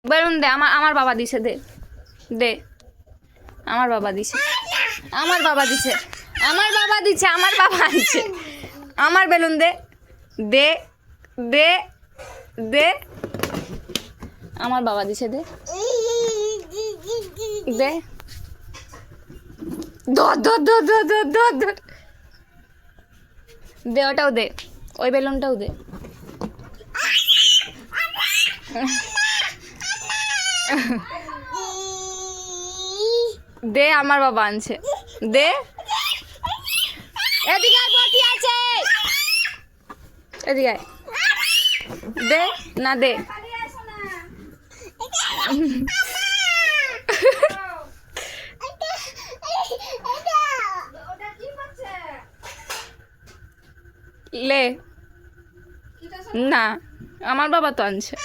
Balloon দে, আমার বাবা দিছে, দে দে, আমার বাবা দিছে, আমার বাবা দিছে, আমার বাবা দিছে, আমার বাবা আনছে, আমার বেলুন দে দে দে দে, আমার বাবা দিছে, দে দে, ধর ধর ধর ধর ধর ধর ধর, দে ওটাও দে, ওই বেলুনটাও দে। দে, আমার বাবা আনছে, দে, এদিকে আয়, বটি আছে, এদিকে আয়, দে না, দে, লে না, আমার বাবা তো আনছে।